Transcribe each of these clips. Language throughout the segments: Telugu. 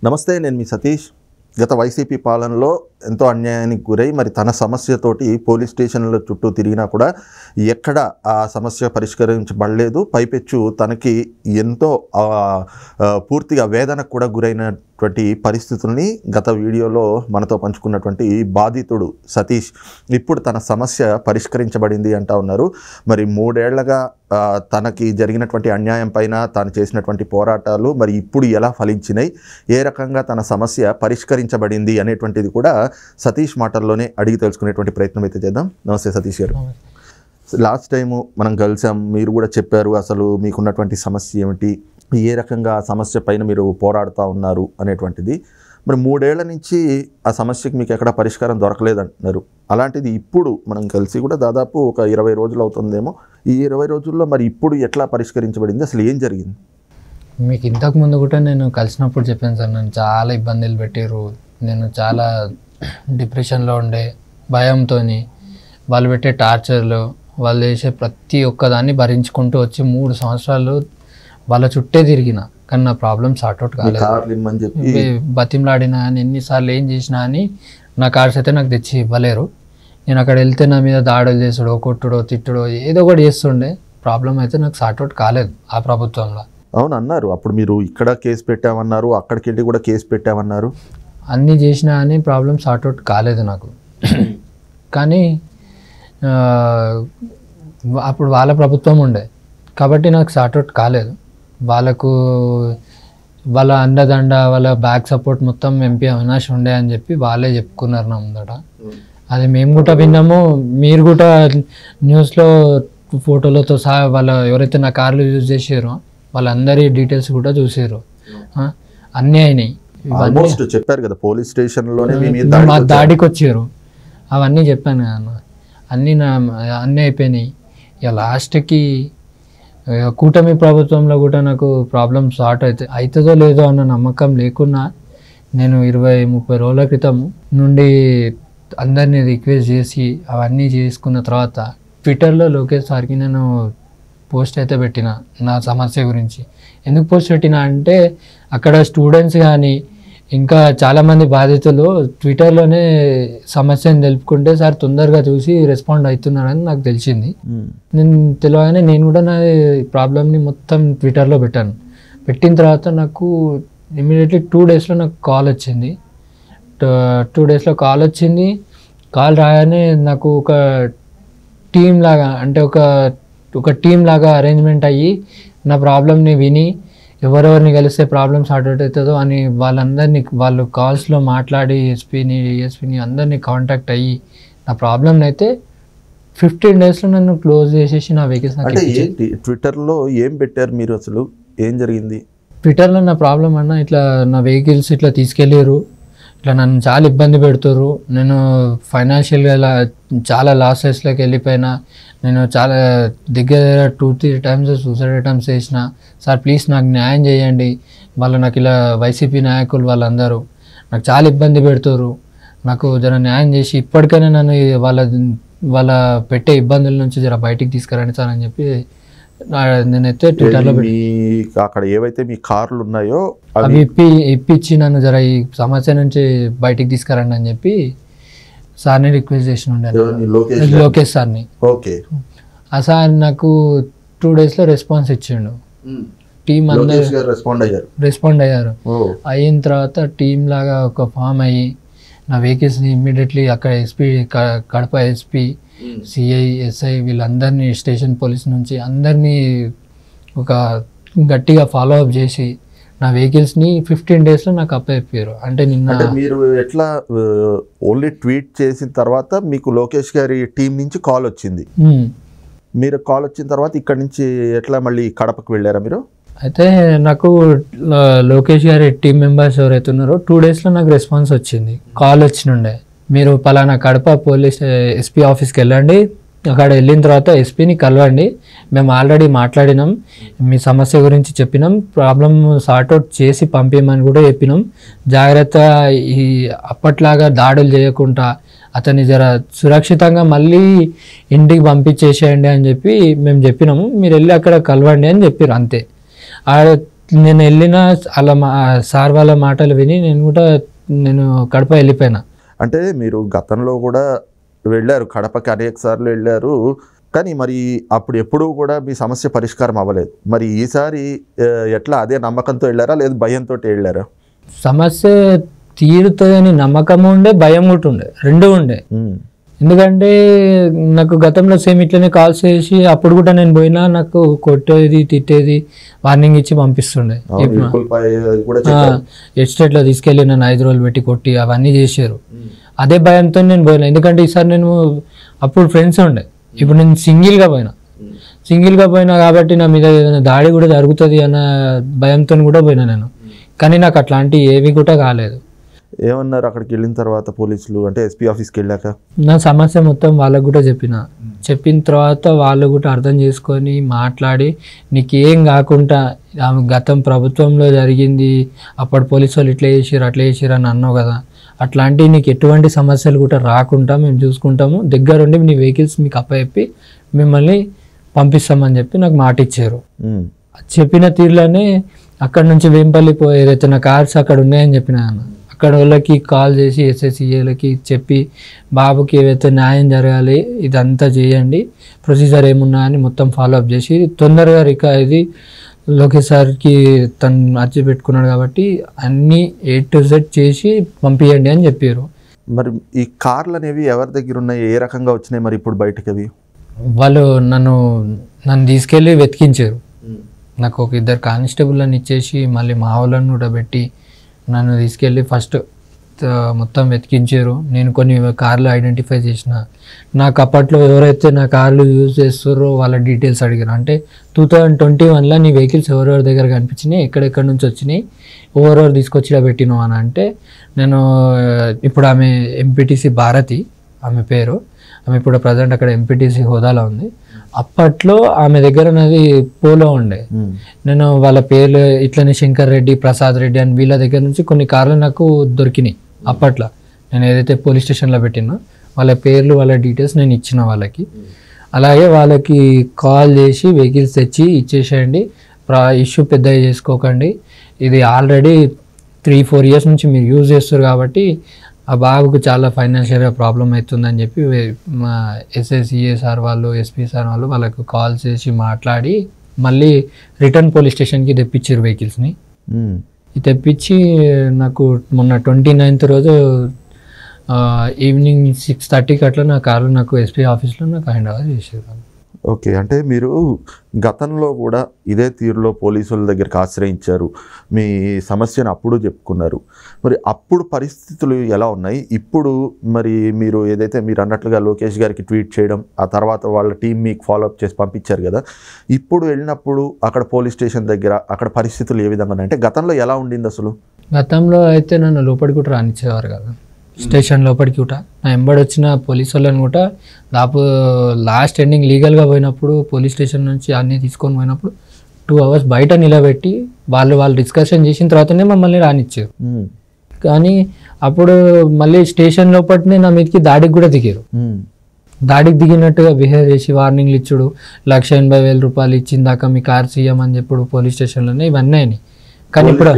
నమస్తే, నేను మీ సతీష్. గత వైసీపీ పాలనలో ఎంతో అన్యాయానికి గురై మరి తన సమస్యతోటి పోలీస్ స్టేషన్ల చుట్టూ తిరిగినా కూడా ఎక్కడ ఆ సమస్య పరిష్కరించబడలేదు. పైపెచ్చు తనకి ఎంతో పూర్తిగా వేదనకు కూడా గురైనటువంటి పరిస్థితుల్ని గత వీడియోలో మనతో పంచుకున్నటువంటి బాధితుడు సతీష్ ఇప్పుడు తన సమస్య పరిష్కరించబడింది అంటా ఉన్నారు. మరి 3 ఏళ్లుగా తనకి జరిగినటువంటి అన్యాయం పైన తాను చేసినటువంటి పోరాటాలు మరి ఇప్పుడు ఎలా ఫలించినాయి, ఏ రకంగా తన సమస్య పరిష్కరించబడింది అనేటువంటిది కూడా సతీష్ మాటల్లోనే అడిగి తెలుసుకునేటువంటి ప్రయత్నం అయితే చేద్దాం. నమస్తే సతీష్ గారు. లాస్ట్ టైము మనం కలిసాం, మీరు కూడా చెప్పారు అసలు మీకున్నటువంటి సమస్య ఏమిటి, ఏ రకంగా ఆ సమస్య పైన మీరు పోరాడుతూ ఉన్నారు అనేటువంటిది. మరి 3 ఏళ్ల నుంచి ఆ సమస్యకి మీకు ఎక్కడ పరిష్కారం దొరకలేదంటున్నారు. అలాంటిది ఇప్పుడు మనం కలిసి కూడా దాదాపు ఒక 20 రోజులు అవుతుందేమో. ఈ 20 రోజుల్లో మరి ఇప్పుడు ఎట్లా పరిష్కరించబడింది, అసలు ఏం జరిగింది? మీకు ఇంతకు ముందు కూడా నేను కలిసినప్పుడు చెప్పాను సార్, నన్ను చాలా ఇబ్బందులు పెట్టారు. నేను చాలా డిప్రెషన్లో ఉండే, భయంతో వాళ్ళు పెట్టే టార్చర్లు, వాళ్ళు చేసే ప్రతి ఒక్కదాన్ని భరించుకుంటూ వచ్చి 3 సంవత్సరాలు వాళ్ళ చుట్టే తిరిగిన, కానీ నా ప్రాబ్లమ్ సార్ట్అవుట్ కాలేదు. బతిమలాడినా అని ఎన్నిసార్లు ఏం చేసినా అని నా కార్డ్స్ అయితే నాకు తెచ్చి ఇవ్వలేరు. నేను అక్కడ వెళ్తే నా మీద దాడులు చేసుడో, కొట్టుడో, తిట్టుడో ఏదో ఒకటి చేస్తుండే. ప్రాబ్లం అయితే నాకు సార్ట్అవుట్ కాలేదు ఆ ప్రభుత్వంలో. అవును అన్నారు, అప్పుడు మీరు ఇక్కడ కేసు పెట్టామన్నారు, అక్కడికి వెళ్ళి కూడా కేసు పెట్టామన్నారు. అన్నీ చేసినా అని ప్రాబ్లం సార్ట్అవుట్ కాలేదు నాకు. కానీ అప్పుడు వాళ్ళ ప్రభుత్వం ఉండే కాబట్టి నాకు సార్ట్అవుట్ కాలేదు. వాళ్ళ అండదండ, వాళ్ళ బ్యాక్ సపోర్ట్ మొత్తం ఎంపీ అవినాష్ ఉండే అని చెప్పి వాళ్ళే చెప్పుకున్నారు నా ముందట. అది మేము కూడా విన్నాము, మీరు కూడా న్యూస్లో ఫోటోలతో సహా వాళ్ళ ఎవరైతే నా కార్లు యూజ్ చేసారో వాళ్ళందరి డీటెయిల్స్ కూడా చూసారు. అన్నీ అయినాయి, చెప్పారు కదా పోలీస్ స్టేషన్లోనే మా దాడికి వచ్చారు. అవన్నీ చెప్పాను కదా, అన్నీ అయిపోయినాయి. ఇక లాస్ట్కి కూటమి ప్రభుత్వంలో కూడా నాకు ప్రాబ్లమ్ సార్ట్ అవుతుందో లేదో అన్న నమ్మకం లేకున్నా నేను 20-30 రోజుల క్రితం నుండి అందరినీ రిక్వెస్ట్ చేసి అవన్నీ చేసుకున్న తర్వాత ట్విట్టర్లో లోకేష్ సార్కి నేను పోస్ట్ అయితే పెట్టిన నా సమస్య గురించి. ఎందుకు పోస్ట్ పెట్టినా అంటే అక్కడ స్టూడెంట్స్ కానీ ఇంకా చాలామంది బాధితులు ట్విట్టర్లోనే సమస్యను తెలుపుకుంటే సార్ తొందరగా చూసి రెస్పాండ్ అవుతున్నారని నాకు తెలిసింది. నేను తెలియగానే నేను కూడా నా ప్రాబ్లమ్ని మొత్తం ట్విట్టర్లో పెట్టాను. పెట్టిన తర్వాత నాకు ఇమీడియట్లీ 2 డేస్లో నాకు కాల్ వచ్చింది. 2 డేస్లో కాల్ వచ్చింది. కాల్ రాగానే నాకు ఒక టీం లాగా, అంటే ఒక టీం లాగా అరేంజ్మెంట్ అయ్యి నా ప్రాబ్లమ్ని విని ఎవరెవరిని కలిస్తే ప్రాబ్లమ్ సార్ట్అవుట్ అవుతుందో అని వాళ్ళు కాల్స్లో మాట్లాడి ఎస్పీని అందరినీ కాంటాక్ట్ అయ్యి నా ప్రాబ్లమ్ని అయితే 15 డేస్లో నన్ను క్లోజ్ చేసేసి నా వెహికల్స్. ట్విట్టర్లో ఏం పెట్టారు మీరు, అసలు ఏం జరిగింది? ట్విట్టర్లో నా ప్రాబ్లం అన్న ఇట్లా నా వెహికల్స్ ఇట్లా తీసుకెళ్ళారు, ఇట్లా నన్ను చాలా ఇబ్బంది పెడుతుర్రు, నేను ఫైనాన్షియల్గా చాలా లాసెస్లోకి వెళ్ళిపోయినా, నేను చాలా దగ్గర 2-3 టైమ్స్ సూసైడ్ అటెంప్ట్స్ చేసిన. సార్ ప్లీజ్ నాకు న్యాయం చేయండి, నాకు ఇలా వైసీపీ నాయకులు వాళ్ళందరూ నాకు చాలా ఇబ్బంది పెడుతుర్రు, నాకు జర న్యాయం చేసి ఇప్పటికైనా నన్ను వాళ్ళ పెట్టే ఇబ్బందుల నుంచి జర బయటికి తీసుకురండి సార్ అని చెప్పి నేనైతే ట్విట్టర్లో అక్కడ ఏవైతే మీ కార్లు ఉన్నాయో అవి ఇప్పించి నన్ను జర ఈ సమస్య నుంచి బయటికి తీసుకురండి అని చెప్పి సార్ని రిక్వెస్ట్ చేసి ఉండే, లోకేష్ సార్ని. ఓకే, ఆ సార్ నాకు 2 డేస్లో రెస్పాన్స్ ఇచ్చిండు. టీం అందరూ రెస్పాండ్ అయ్యారు. అయిన తర్వాత టీం లాగా ఒక ఫామ్ అయ్యి నా వెహికల్స్ని ఇమ్మీడియట్లీ అక్కడ SP, Kadapa SP, CI, SI వీళ్ళందరినీ స్టేషన్ పోలీస్ నుంచి అందరినీ ఒక గట్టిగా ఫాలో అప్ చేసి నా వెహికల్స్ని 15 డేస్లో నాకు అప్పచెప్పారు. అంటే మీరు ఎట్లా ఓన్లీ ట్వీట్ చేసిన తర్వాత మీకు లోకేష్ గారి టీం నుంచి కాల్ వచ్చింది, మీరు కాల్ వచ్చిన తర్వాత ఇక్కడ నుంచి ఎట్లా మళ్ళీ కడపకు వెళ్ళారా మీరు? అయితే నాకు లోకేష్ గారి టీం మెంబర్స్ ఎవరైతే ఉన్నారో 2 డేస్లో నాకు రెస్పాన్స్ వచ్చింది. కాల్ వచ్చినుండే, మీరు పలానా కడప పోలీస్ ఎస్పీ ఆఫీస్కి వెళ్ళండి, అక్కడ వెళ్ళిన తర్వాత ఎస్పీని కలవండి, మేము ఆల్రెడీ మాట్లాడినాం, మీ సమస్య గురించి చెప్పినాం, ప్రాబ్లం సార్ట్అవుట్ చేసి పంపించమని కూడా చెప్పినాం, జాగ్రత్త అప్పట్లాగా దాడులు చేయకుండా అతన్ని జర సురక్షితంగా మళ్ళీ ఇంటికి పంపించేసేయండి అని చెప్పి మేము చెప్పినాము, మీరు వెళ్ళి అక్కడ కలవండి అని చెప్పారు. అంతే. నేను వెళ్ళిన అలా సార్ వాళ్ళ మాటలు విని నేను కడప వెళ్ళిపోయినా. అంటే మీరు గతంలో కూడా వెళ్ళారు, కడపకి అనేక సార్లు వెళ్ళారు, కానీ మరి అప్పుడు ఎప్పుడూ కూడా మీ సమస్య పరిష్కారం అవ్వలేదు. మరి ఈసారి ఎట్లా అదే నమ్మకంతో వెళ్ళారా లేదు భయంతో వెళ్ళారా? సమస్య తీరుతుందని నమ్మకం ఉండే, భయం కూడా ఉండే, రెండు ఉండే. ఎందుకంటే నాకు గతంలో సేమ్ ఇట్లనే కాల్స్ చేసి అప్పుడు కూడా నేను పోయినా నాకు కొట్టేది, తిట్టేది, వార్నింగ్ ఇచ్చి పంపిస్తుండే. ఎస్టేట్లో తీసుకెళ్ళి నన్ను 5 రోజులు పెట్టి కొట్టి అవన్నీ చేశారు. అదే భయంతో నేను పోయినా. ఎందుకంటే ఈసారి నేను అప్పుడు ఫ్రెండ్స్ ఉండే, ఇప్పుడు నేను సింగిల్గా పోయినా కాబట్టి నా మీద ఏదైనా దాడి కూడా జరుగుతుంది అన్న భయంతో కూడా పోయినా నేను. కానీ నాకు అట్లాంటివి ఏవి కూడా కాలేదు. ఏమన్నారు అక్కడికి వెళ్ళిన తర్వాత పోలీసులు, అంటే ఎస్పీ ఆఫీస్కి వెళ్ళాక? నా సమస్య మొత్తం వాళ్ళకు కూడా చెప్పిన తర్వాత వాళ్ళు కూడా అర్థం చేసుకొని మాట్లాడి, నీకేం కాకుండా గతం ప్రభుత్వంలో జరిగింది, అప్పుడు పోలీసు వాళ్ళు ఇట్లా చేసిరు అట్లా చేసిరు అని అన్నావు కదా, అట్లాంటివి నీకు ఎటువంటి సమస్యలు కూడా రాకుండా మేము చూసుకుంటాము, దగ్గరుండి నీ వెహికల్స్ మీకు అప్పచెప్పి మిమ్మల్ని పంపిస్తామని చెప్పి నాకు మాట ఇచ్చారు. చెప్పిన తీరులోనే అక్కడ నుంచి వేంపల్లి ఏదైతే నా కార్స్ అక్కడ ఉన్నాయని చెప్పిన అక్కడ వాళ్ళకి కాల్ చేసి ఎస్ఎస్సిఏలకి చెప్పి, బాబుకి ఏవైతే న్యాయం జరగాలి ఇదంతా చేయండి, ప్రొసీజర్ ఏమున్నా అని మొత్తం ఫాలోఅప్ చేసి తొందరగా ఇది లోకేష్ సార్కి తను అర్జీ పెట్టుకున్నాడు కాబట్టి అన్నీ A to Z చేసి పంపించండి అని చెప్పారు. మరి ఈ కార్లు అనేవి ఎవరి దగ్గర ఉన్నాయి, ఏ రకంగా వచ్చినాయి మరి ఇప్పుడు బయటకు? అవి వాళ్ళు నన్ను తీసుకెళ్ళి వెతికించారు. నాకు ఒక 2 కానిస్టేబుల్ని ఇచ్చేసి మళ్ళీ మా వాళ్ళని కూడా పెట్టి నన్ను తీసుకెళ్ళి ఫస్ట్ మొత్తం వెతికించారు. నేను కొన్ని కార్లు ఐడెంటిఫై చేసిన. నాకు అప్పట్లో ఎవరైతే నా కార్లు యూజ్ చేస్తారో వాళ్ళ డీటెయిల్స్ అడిగారు. అంటే 2021లో నీ వెహికల్స్ ఎవరెవరి దగ్గర కనిపించినాయి, ఎక్కడెక్కడి నుంచి వచ్చినాయి, ఎవరెవరు తీసుకొచ్చి పెట్టినావు అని అంటే, నేను ఇప్పుడు ఆమె ఎంపీటీసీ భారతి ఆమె పేరు, ఆమె ఇప్పుడు ప్రజెంట్ అక్కడ ఎంపీటీసీ హోదాలో ఉంది. అప్పట్లో ఆమె దగ్గర నాది పోలో ఉండే. నేను వాళ్ళ పేర్లు ఇట్లనే శంకర్ రెడ్డి, ప్రసాద్ రెడ్డి అని వీళ్ళ దగ్గర నుంచి కొన్ని కార్లు నాకు దొరికినాయి. అప్పట్లో నేను ఏదైతే పోలీస్ స్టేషన్లో పెట్టినో వాళ్ళ పేర్లు వాళ్ళ డీటెయిల్స్ నేను ఇచ్చిన వాళ్ళకి. అలాగే వాళ్ళకి కాల్ చేసి వెహికల్స్ తెచ్చి ఇచ్చేసేయండి, ఇష్యూ పెద్దగా చేసుకోకండి, ఇది ఆల్రెడీ 3-4 years నుంచి మీరు యూజ్ చేస్తారు కాబట్టి ఆ బాబుకు చాలా ఫైనాన్షియల్గా ప్రాబ్లం అవుతుందని చెప్పి మా ఎస్ఎస్సిఏ సార్ వాళ్ళు, ఎస్పీ సార్ వాళ్ళు వాళ్ళకు కాల్ చేసి మాట్లాడి మళ్ళీ రిటర్న్ పోలీస్ స్టేషన్కి తెప్పించారు వెహికల్స్ని. తెప్పించి నాకు మొన్న 29th రోజు ఈవినింగ్ 6:30కి అట్లా నా కార్లు నాకు ఎస్పీ ఆఫీస్లో నాకు హ్యాండ్ ఓవర్ చేసేది. ఓకే, అంటే మీరు గతంలో కూడా ఇదే తీరులో పోలీసుల దగ్గరికి ఆశ్రయించారు, మీ సమస్యను అప్పుడు చెప్పుకున్నారు. మరి అప్పుడు పరిస్థితులు ఎలా ఉన్నాయి? ఇప్పుడు మరి మీరు ఏదైతే మీరు అన్నట్లుగా లోకేష్ గారికి ట్వీట్ చేయడం, ఆ తర్వాత వాళ్ళ టీం మీకు ఫాలోఅప్ చేసి పంపించారు కదా, ఇప్పుడు వెళ్ళినప్పుడు అక్కడ పోలీస్ స్టేషన్ దగ్గర అక్కడ పరిస్థితులు ఏ విధంగా ఉన్నాయి? అంటే గతంలో ఎలా ఉండింది అసలు? గతంలో అయితే నన్ను లోపలికి కూడా రానిచ్చేవారు కదా, స్టేషన్ లోపలికి కూడా. నా ఎంబడి వచ్చిన పోలీసు వాళ్ళని కూడా లాస్ట్ ఎండింగ్ లీగల్గా పోయినప్పుడు పోలీస్ స్టేషన్ నుంచి అన్నీ తీసుకొని పోయినప్పుడు 2 hours బయట నిలబెట్టి వాళ్ళు డిస్కషన్ చేసిన తర్వాతనే మమ్మల్ని రానిచ్చారు. కానీ అప్పుడు మళ్ళీ స్టేషన్ లోపలనే నా మీదకి దాడికి కూడా దిగారు. దాడికి దిగినట్టుగా బిహేవ్ చేసి వార్నింగ్లు ఇచ్చుడు, 1,80,000 రూపాయలు ఇచ్చిన దాకా మీ కార్ సీఎం అని చెప్పుడు పోలీస్ స్టేషన్లోనే ఇవన్నీ అయినాయి. కానీ ఇప్పుడు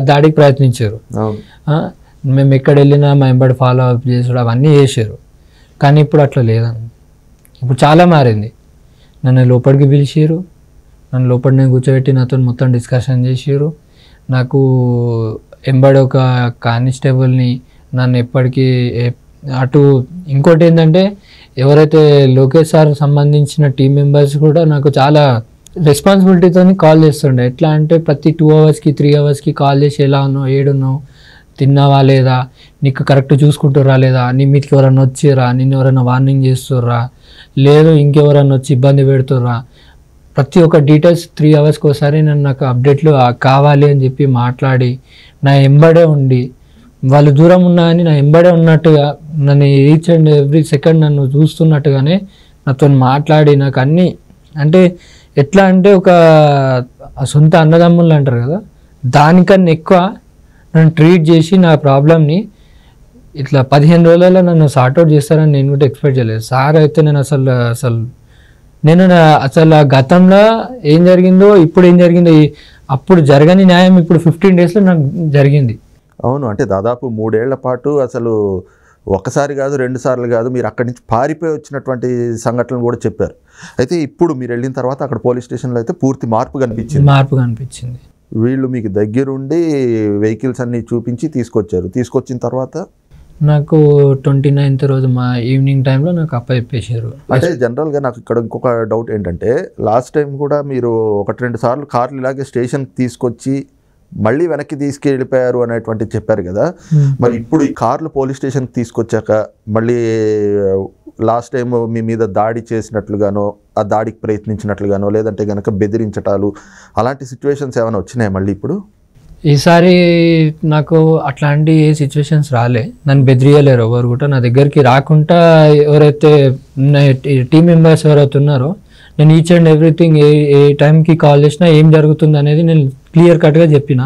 దాడికి ప్రయత్నించారు. మేము ఎక్కడ వెళ్ళినా మా ఎంబడి ఫాలో అప్ చేసుడు అవన్నీ చేశారు. కానీ ఇప్పుడు అట్లా లేదని, ఇప్పుడు చాలా మారింది. నన్ను లోపలికి పిలిచారు, నన్ను లోపలిని కూర్చోబెట్టి నాతో మొత్తం డిస్కషన్ చేసారు. నాకు ఎంబడి ఒక కానిస్టేబుల్ని నన్ను ఎప్పటికీ అటు ఇంకోటి ఏంటంటే, ఎవరైతే లోకేష్ సార్ సంబంధించిన టీం మెంబర్స్ కూడా నాకు చాలా రెస్పాన్సిబిలిటీతో కాల్ చేస్తుండే. ఎట్లా అంటే ప్రతి 2 hours-కి 3 hours-కి కాల్ చేసి ఎలా ఉన్నావు, ఏడున్నావు, తిన్నావా లేదా, నీకు కరెక్ట్ చూసుకుంటురా లేదా, నీ మీదకి ఎవరన్నా వచ్చిరా, నిన్ను ఎవరైనా వార్నింగ్ చేస్తుర్రా, లేదు ఇంకెవరన్నా వచ్చి ఇబ్బంది పెడుతుర్రా, ప్రతి ఒక్క డీటెయిల్స్ 3 hours-కి ఒకసారి నాకు అప్డేట్లు కావాలి అని చెప్పి మాట్లాడి నా ఎంబడే ఉండి, వాళ్ళు దూరం ఉన్నా అని నా ఎంబడే ఉన్నట్టుగా నన్ను ఈచ్ అండ్ ఎవ్రీ సెకండ్ నన్ను చూస్తున్నట్టుగానే నాతో మాట్లాడి నాకు అన్నీ, అంటే ఎట్లా అంటే ఒక సొంత అన్నదమ్ములు అంటారు కదా, దానికన్నా ఎక్కువ నన్ను ట్రీట్ చేసి నా ప్రాబ్లమ్ని ఇట్లా 15 రోజులలో నన్ను సార్ట్అవుట్ చేస్తారని నేను కూడా ఎక్స్పెక్ట్ చేయలేదు. సార్ అయితే నేను అసలు నేను అసలు గతంలో ఏం జరిగిందో ఇప్పుడు ఏం జరిగిందో అప్పుడు జరగని న్యాయం ఇప్పుడు 15 daysలో నాకు జరిగింది. అవును, అంటే దాదాపు 3 ఏళ్ల పాటు అసలు ఒకసారి కాదు 2 సార్లు కాదు మీరు అక్కడి నుంచి పారిపోయి వచ్చినటువంటి సంఘటనలు కూడా చెప్పారు. అయితే ఇప్పుడు మీరు వెళ్ళిన తర్వాత అక్కడ పోలీస్ స్టేషన్లో అయితే పూర్తి మార్పు కనిపించింది. వీళ్ళు మీకు దగ్గరుండి వెహికల్స్ అన్ని చూపించి తీసుకొచ్చిన తర్వాత నాకు 29th రోజు మా ఈవినింగ్ టైంలో నాకు అప్పచెప్పేసారు. అంటే జనరల్గా నాకు ఇక్కడ ఇంకొక డౌట్ ఏంటంటే లాస్ట్ టైం కూడా మీరు 1-2 సార్లు కార్లు ఇలాగే స్టేషన్కి తీసుకొచ్చి మళ్ళీ వెనక్కి తీసుకెళ్ళిపోయారు అనేటువంటి చెప్పారు కదా. మరి ఇప్పుడు ఈ కార్లు పోలీస్ స్టేషన్కి తీసుకొచ్చాక మళ్ళీ లాస్ట్ టైం మీ మీద దాడి చేసినట్లుగానో ఆ దాడికి ప్రయత్నించినట్లుగానో లేదంటే కనుక బెదిరించటాలు అలాంటి సిచ్యువేషన్స్ ఏమైనా వచ్చినాయి మళ్ళీ ఇప్పుడు? ఈసారి నాకు అట్లాంటి ఏ సిచ్యువేషన్స్ రాలే, నన్ను బెదిరియలేరు ఎవరు కూడా. నా దగ్గరికి రాకుండా ఎవరైతే టీమ్ మెంబర్స్ ఎవరైతే ఉన్నారో నేను ఈచ్ అండ్ ఎవ్రీథింగ్ ఏ టైంకి కాల్ చేసినా ఏం జరుగుతుంది అనేది నేను క్లియర్ కట్గా చెప్పిన.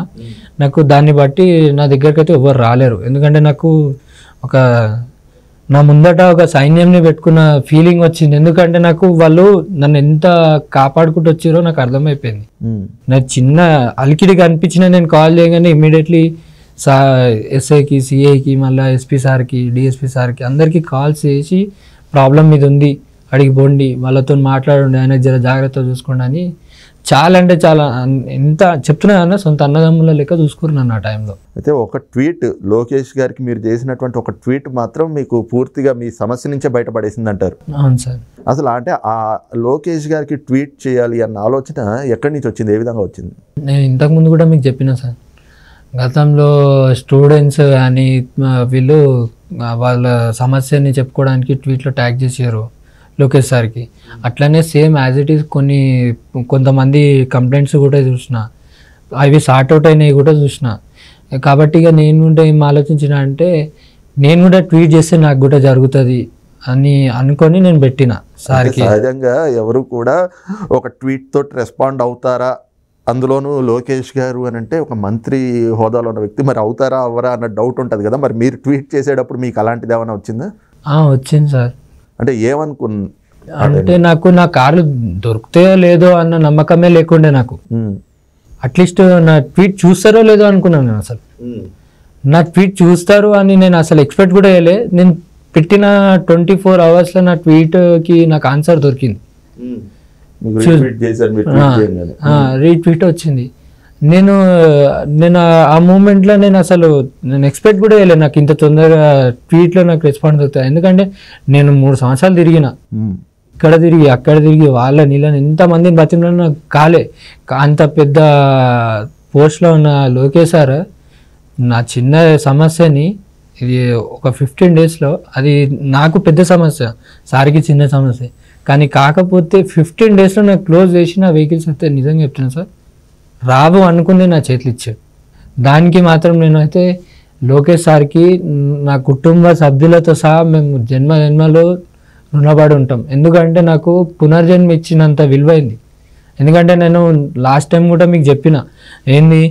నాకు దాన్ని బట్టి నా దగ్గరికి అయితే ఎవరు రాలేరు. ఎందుకంటే నాకు నా ముందట ఒక సైన్యంని పెట్టుకున్న ఫీలింగ్ వచ్చింది. ఎందుకంటే నాకు వాళ్ళు నన్ను ఎంత కాపాడుకుంటూ వచ్చారో నాకు అర్థమైపోయింది. నాకు చిన్న అలికిడిగా అనిపించిన నేను కాల్ చేయగానే ఇమ్మీడియట్లీ ఎస్ఐకి, సిఐకి, మళ్ళీ ఎస్పీ సార్కి, డిఎస్పీ సార్కి అందరికీ కాల్స్ చేసి ప్రాబ్లం మీద ఉంది అడిగి పోండి, వాళ్ళతో మాట్లాడండి, ఆయన జర జాగ్రత్తగా చూసుకోండి అని చాలా అంటే చాలా ఎంత చెప్తున్నా అన్న సొంత అన్నదమ్ముల లెక్క చూసుకున్నాను ఆ టైంలో. అయితే ఒక ట్వీట్ లోకేష్ గారికి మీరు చేసినటువంటి ఒక ట్వీట్ మాత్రం మీకు పూర్తిగా మీ సమస్య నుంచే బయటపడేసింది అంటారు. అవును సార్. అసలు అంటే ఆ లోకేష్ గారికి ట్వీట్ చేయాలి అన్న ఆలోచన ఎక్కడి నుంచి వచ్చింది, ఏ విధంగా వచ్చింది? నేను ఇంతకుముందు కూడా మీకు చెప్పిన సార్, గతంలో స్టూడెంట్స్ అని వీళ్ళు వాళ్ళ సమస్యని చెప్పుకోవడానికి ట్వీట్లో ట్యాగ్ చేసారు లోకేష్ సార్కి. అట్లనే సేమ్ యాజ్ ఇట్ ఈస్ కొంతమంది కంప్లైంట్స్ కూడా చూసిన, అవి సార్ట్అవుట్ అయినవి కూడా చూసిన. కాబట్టి ఇక నేను కూడా ఏం ఆలోచించిన అంటే నేను కూడా ట్వీట్ చేస్తే నాకు కూడా జరుగుతుంది అని అనుకొని నేను పెట్టిన సార్కి. సహజంగా ఎవరు కూడా ఒక ట్వీట్ తోటి రెస్పాండ్ అవుతారా, అందులోనూ లోకేష్ గారు అని అంటే ఒక మంత్రి హోదాలో ఉన్న వ్యక్తి, మరి అవుతారా అవ్వరా అన్న డౌట్ ఉంటుంది కదా. మరి మీరు ట్వీట్ చేసేటప్పుడు మీకు అలాంటిది ఏమైనా వచ్చిందా? వచ్చింది సార్. అంటే ఏమనుకున్నా అంటే నాకు నా కార్లు దొరుకుతాయో లేదో అన్న నమ్మకమే లేకుండే నాకు. అట్లీస్ట్ నా ట్వీట్ చూస్తారో లేదో అనుకున్నాను నేను. అసలు నా ట్వీట్ చూస్తారు అని నేను అసలు ఎక్స్పెక్ట్ కూడా చేయలే. నేను పెట్టిన 24 hours నా ట్వీట్కి నాకు ఆన్సర్ దొరికింది, రీట్వీట్ వచ్చింది. నేను ఆ మూమెంట్లో నేను ఎక్స్పెక్ట్ కూడా చేయలేదు నాకు ఇంత తొందరగా ట్వీట్లో నాకు రెస్పాన్స్ అవుతుంది. ఎందుకంటే నేను 3 సంవత్సరాలు తిరిగిన, ఇక్కడ తిరిగి అక్కడ తిరిగి నీళ్ళని ఎంతమందిని బతికినా నాకు కాలే. అంత పెద్ద పోస్ట్లో ఉన్న లోకేష్ సార్ నా చిన్న సమస్యని ఇది ఒక 15 daysలో అది నాకు పెద్ద సమస్య, సార్కి చిన్న సమస్య, కానీ కాకపోతే 15 daysలో నాకు క్లోజ్ చేసి నా వెహికల్స్ అయితే నిజంగా చెప్తున్నాను సార్ రావు అనుకుని నా చేతులు ఇచ్చాడు. దానికి మాత్రం నేనైతే లోకేష్ సార్కి నా కుటుంబ సభ్యులతో సహా మేము జన్మలో రుణపడి ఉంటాం. ఎందుకంటే నాకు పునర్జన్మ ఇచ్చినంత విలువైంది. ఎందుకంటే నేను లాస్ట్ టైం కూడా మీకు చెప్పిన ఏంది,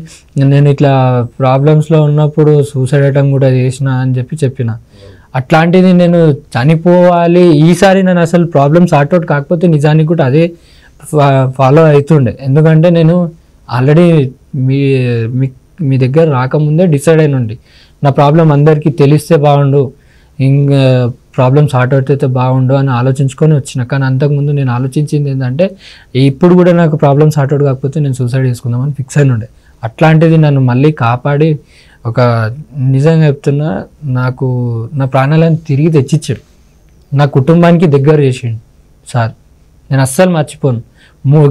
నేను ఇట్లా ప్రాబ్లమ్స్లో ఉన్నప్పుడు సూసైడ్ అటెంప్ట్ కూడా చేసిన అని చెప్పిన. అట్లాంటిది నేను చనిపోవాలి ఈసారి నేను అసలు ప్రాబ్లమ్ సార్ట్అవుట్ కాకపోతే నిజానికి కూడా అదే ఫాలో అవుతుండే. ఎందుకంటే నేను ఆల్రెడీ మీ దగ్గర రాకముందే డిసైడ్ అయినండి నా ప్రాబ్లం అందరికీ తెలిస్తే బాగుండు, ఇంకా ప్రాబ్లమ్ సార్ట్అవుట్ అయితే బాగుండు అని ఆలోచించుకొని వచ్చిన. కానీ అంతకుముందు నేను ఆలోచించింది ఏంటంటే ఇప్పుడు కూడా నాకు ప్రాబ్లమ్ సార్ట్అవుట్ కాకపోతే నేను సూసైడ్ చేసుకుందామని ఫిక్స్ అయిన ఉండే. అట్లాంటిది నన్ను మళ్ళీ కాపాడి ఒక నిజంగా చెప్తున్నా నాకు నా ప్రాణాలను తిరిగి తెచ్చిచ్చాడు, నా కుటుంబానికి దగ్గర చేసిండు సార్. నేను అస్సలు మర్చిపోను.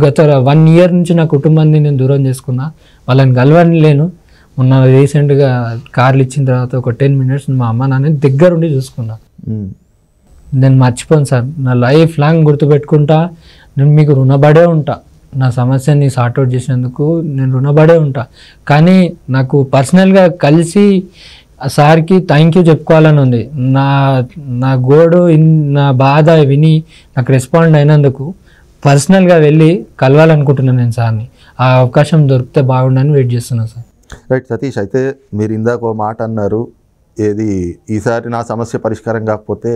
గత 1 year నుంచి నా కుటుంబాన్ని నేను దూరం చేసుకున్నా, వాళ్ళని కలవని లేను. మొన్న రీసెంట్గా కార్లు ఇచ్చిన తర్వాత ఒక 10 minutes మా అమ్మ నాన్న దగ్గరుండి చూసుకున్నా. నేను మర్చిపోను సార్, నా లైఫ్ లాంగ్ గుర్తుపెట్టుకుంటా. నేను మీకు రుణపడే ఉంటా, నా సమస్యని సార్ట్అవుట్ చేసినందుకు నేను రుణపడే ఉంటా. కానీ నాకు పర్సనల్గా కలిసి సార్కి థ్యాంక్ యూ చెప్పుకోవాలని ఉంది. నా గోడు నా బాధ విని నాకు రెస్పాండ్ అయినందుకు పర్సనల్గా వెళ్ళి కలవాలనుకుంటున్నాను నేను సార్ని. ఆ అవకాశం దొరికితే బాగుండని వెయిట్ చేస్తున్నాను సార్. రైట్ సతీష్, అయితే మీరు ఇందాక ఓ మాట అన్నారు, ఏది ఈసారి నా సమస్య పరిష్కారం కాకపోతే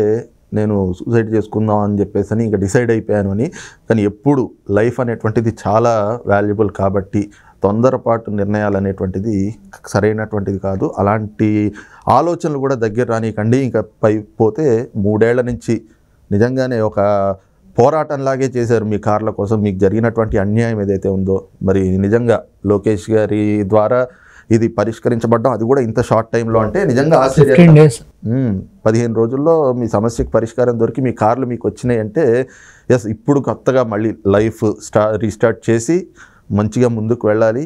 నేను సూసైడ్ చేసుకుందాం అని చెప్పేసి ఇంకా డిసైడ్ అయిపోయాను అని. కానీ ఎప్పుడు లైఫ్ అనేటువంటిది చాలా వాల్యుబుల్ కాబట్టి తొందరపాటు నిర్ణయాలు అనేటువంటిది సరైనటువంటిది కాదు. అలాంటి ఆలోచనలు కూడా దగ్గర రానికండి. ఇంకా పోతే 3 ఏళ్ల నుంచి నిజంగానే ఒక పోరాటంలాగే చేశారు మీ కార్ల కోసం. మీకు జరిగినటువంటి అన్యాయం ఏదైతే ఉందో మరి నిజంగా లోకేష్ గారి ద్వారా ఇది పరిష్కరించబడ్డం, అది కూడా ఇంత షార్ట్ టైంలో అంటే నిజంగా ఆశ్చర్యం. 15 రోజుల్లో మీ సమస్యకు పరిష్కారం దొరికి మీ కార్లు మీకు వచ్చినాయి అంటే ఎస్, ఇప్పుడు కొత్తగా మళ్ళీ లైఫ్ రీస్టార్ట్ చేసి మంచిగా ముందుకు వెళ్ళాలి.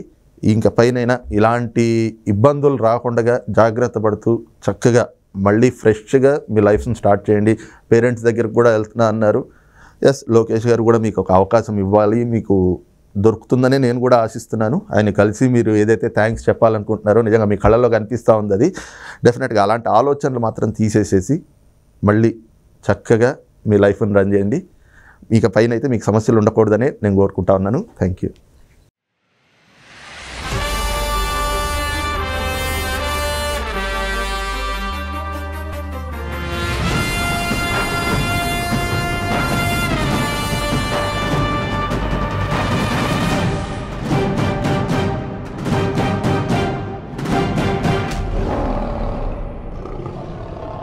ఇంకా పైనైనా ఇలాంటి ఇబ్బందులు రాకుండా జాగ్రత్త పడుతూ చక్కగా మళ్ళీ ఫ్రెష్గా మీ లైఫ్ని స్టార్ట్ చేయండి. పేరెంట్స్ దగ్గరకు కూడా వెళ్తున్నా అన్నారు. ఎస్, లోకేష్ గారు కూడా మీకు ఒక అవకాశం ఇవ్వాలి, మీకు దొరుకుతుందని నేను కూడా ఆశిస్తున్నాను. ఆయన కలిసి మీరు ఏదైతే థ్యాంక్స్ చెప్పాలనుకుంటున్నారో నిజంగా మీ కళ్ళల్లో కనిపిస్తూ ఉంది. అది డెఫినెట్గా అలాంటి ఆలోచనలు మాత్రం తీసేసేసి మళ్ళీ చక్కగా మీ లైఫ్ని రన్ చేయండి. ఇక పైన అయితే మీకు సమస్యలు ఉండకూడదనే నేను కోరుకుంటా ఉన్నాను. Thank you.